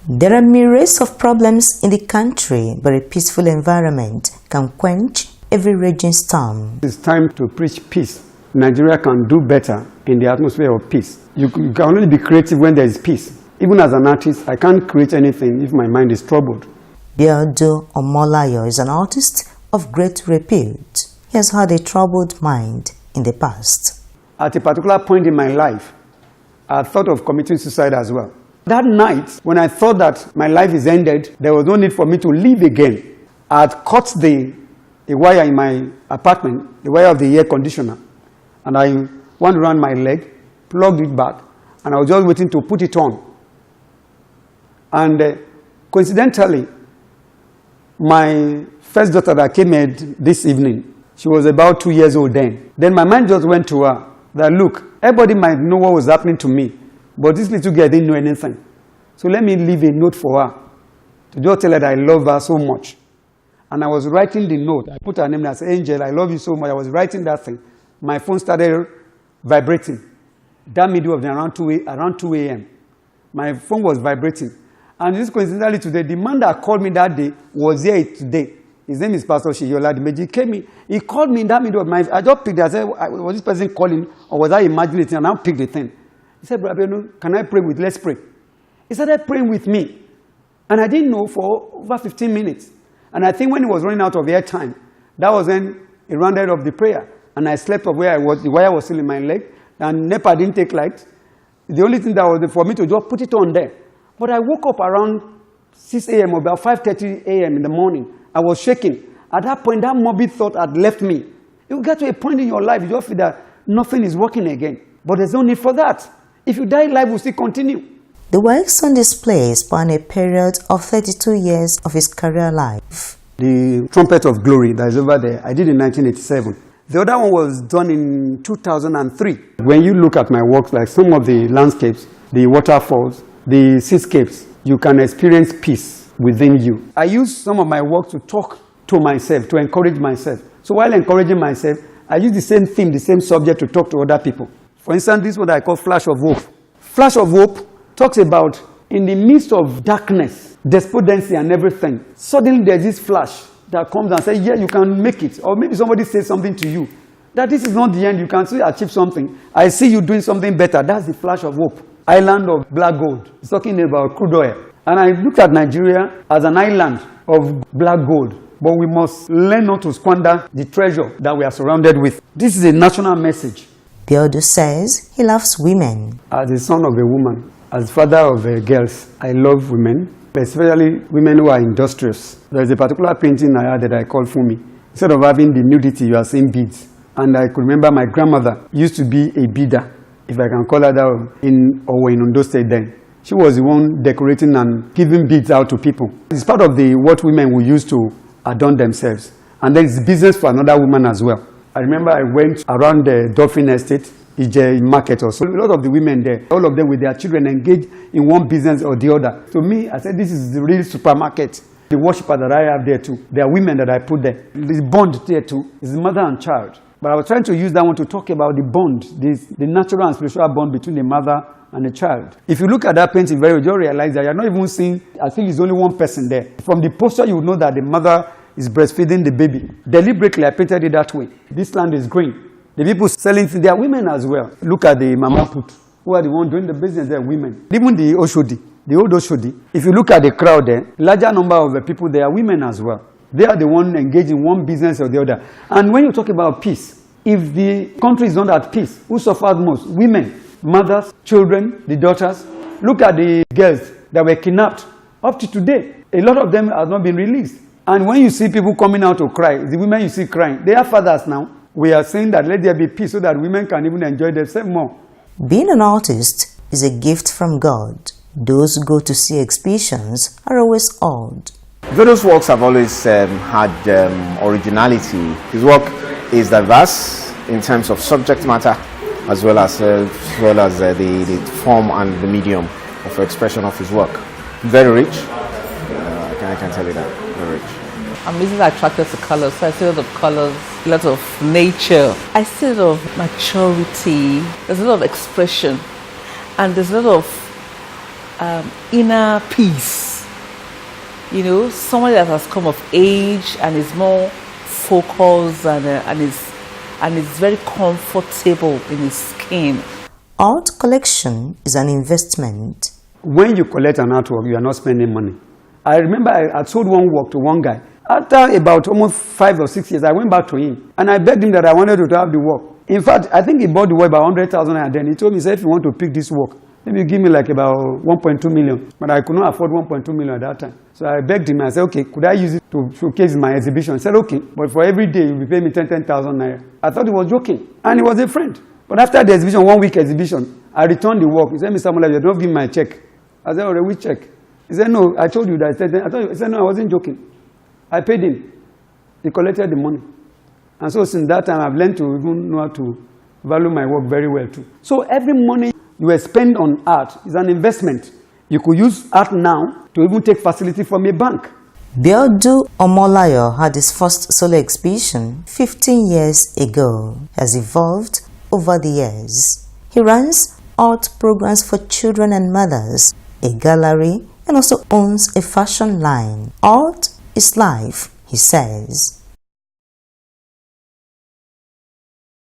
There are myriads of problems in the country, but a peaceful environment can quench every raging storm. It's time to preach peace. Nigeria can do better in the atmosphere of peace. You can only be creative when there is peace. Even as an artist, I can't create anything if my mind is troubled. Biodun Omolayo is an artist of great repute. He has had a troubled mind in the past. At a particular point in my life, I thought of committing suicide as well. That night, when I thought that my life is ended, there was no need for me to live again. I had cut the wire in my apartment, the wire of the air conditioner, and I went around my leg, plugged it back, and I was just waiting to put it on. And coincidentally, my first daughter that came in this evening, she was about 2 years old then. Then my mind just went to her that, look, everybody might know what was happening to me, but this little girl didn't know anything. So let me leave a note for her to just tell her that I love her so much. And I was writing the note. I put her name and I said, Angel, I love you so much. I was writing that thing. My phone started vibrating. That middle of the around 2 a.m. My phone was vibrating. And just coincidentally today, the man that called me that day was here today. His name is Pastor Shiyola Dimeji. He called me in that middle of my... I just picked it. I said, was this person calling or was I imagining it? And I picked the thing. He said, Brother Biodun, can I pray with? Let's pray. He started praying with me. And I didn't know for over 15 minutes. And I think when he was running out of air time, that was when he rounded up the prayer. And I slept up where I was. The wire was still in my leg. And NEPA didn't take light. The only thing that was for me to just put it on there. But I woke up around 6 a.m. or about 5:30 a.m. in the morning. I was shaking. At that point, that morbid thought had left me. You get to a point in your life, you just feel that nothing is working again. But there's no need for that. If you die, life will still continue. The works on display span a period of 32 years of his career life. The Trumpet of Glory that is over there, I did in 1987. The other one was done in 2003. When you look at my works, like some of the landscapes, the waterfalls, the seascapes, you can experience peace within you. I use some of my work to talk to myself, to encourage myself. So while encouraging myself, I use the same theme, the same subject to talk to other people. For instance, this is what I call Flash of Hope. Flash of Hope talks about in the midst of darkness, despondency and everything, suddenly there's this flash that comes and says, yeah, you can make it. Or maybe somebody says something to you, that this is not the end, you can still achieve something. I see you doing something better. That's the flash of hope. Island of black gold. It's talking about crude oil. And I looked at Nigeria as an island of black gold. But we must learn not to squander the treasure that we are surrounded with. This is a national message. Biodun says he loves women. As the son of a woman, as father of girls, I love women, especially women who are industrious. There is a particular painting I had that I call Fumi. Instead of having the nudity, you are seeing beads. And I could remember my grandmother used to be a beader, if I can call her that, in Ondo State then. She was the one decorating and giving beads out to people. It's part of what women will use to adorn themselves. And then it's business for another woman as well. I remember I went around the Dolphin Estate, Ije Market or so. A lot of the women there, all of them with their children engaged in one business or the other. To me, I said, this is the real supermarket. The worshiper that I have there too, there are women that I put there. The bond there too is mother and child. But I was trying to use that one to talk about the bond, the natural and spiritual bond between the mother and the child. If you look at that painting very well, you'll realize that you're not even seeing, I think there's only one person there. From the posture, you will know that the mother is breastfeeding the baby. Deliberately, I painted it that way. This land is green. The people selling things, they are women as well. Look at the mama put, who are the ones doing the business, they are women. Even the Oshodi, the old Oshodi, if you look at the crowd there, larger number of the people, they are women as well. They are the ones engaged in one business or the other. And when you talk about peace, if the country is not at peace, who suffers most? Women, mothers, children, the daughters. Look at the girls that were kidnapped. Up to today, a lot of them have not been released. And when you see people coming out to cry, the women you see crying, they are fathers now. We are saying that let there be peace so that women can even enjoy themselves more. Being an artist is a gift from God. Those who go to see exhibitions are always awed. Biodun's works have always had originality. His work is diverse in terms of subject matter as well as the form and the medium of expression of his work. Very rich. I can tell you that. Very rich. I'm easily attracted to colors, so I see a lot of colors, a lot of nature. I see a lot of maturity, there's a lot of expression, and there's a lot of inner peace. You know, somebody that has come of age and is more focused and is very comfortable in his skin. Art collection is an investment. When you collect an artwork, you are not spending money. I remember I sold one work to one guy. After about almost 5 or 6 years, I went back to him and I begged him that I wanted to have the work. In fact, I think he bought the work by 100,000 and then he told me, he said, if you want to pick this work, maybe give me like about 1.2 million. But I could not afford 1.2 million at that time. So I begged him, I said, okay, could I use it to showcase my exhibition? He said, okay, but for every day you'll be paying me 10,000 naira. I thought he was joking and he was a friend. But after the exhibition, 1 week exhibition, I returned the work. He said, Mr. Omolayo, you don't give me my check. I said, oh, which check? He said, no, I told you that. He said, no, I wasn't joking. I paid him. He collected the money. And so since that time, I've learned to even know how to value my work very well too. So every money you spend on art is an investment. You could use art now to even take facility from a bank. Biodun Omolayo had his first solo exhibition 15 years ago. He has evolved over the years. He runs art programs for children and mothers, a gallery, and also owns a fashion line. Art is life, he says.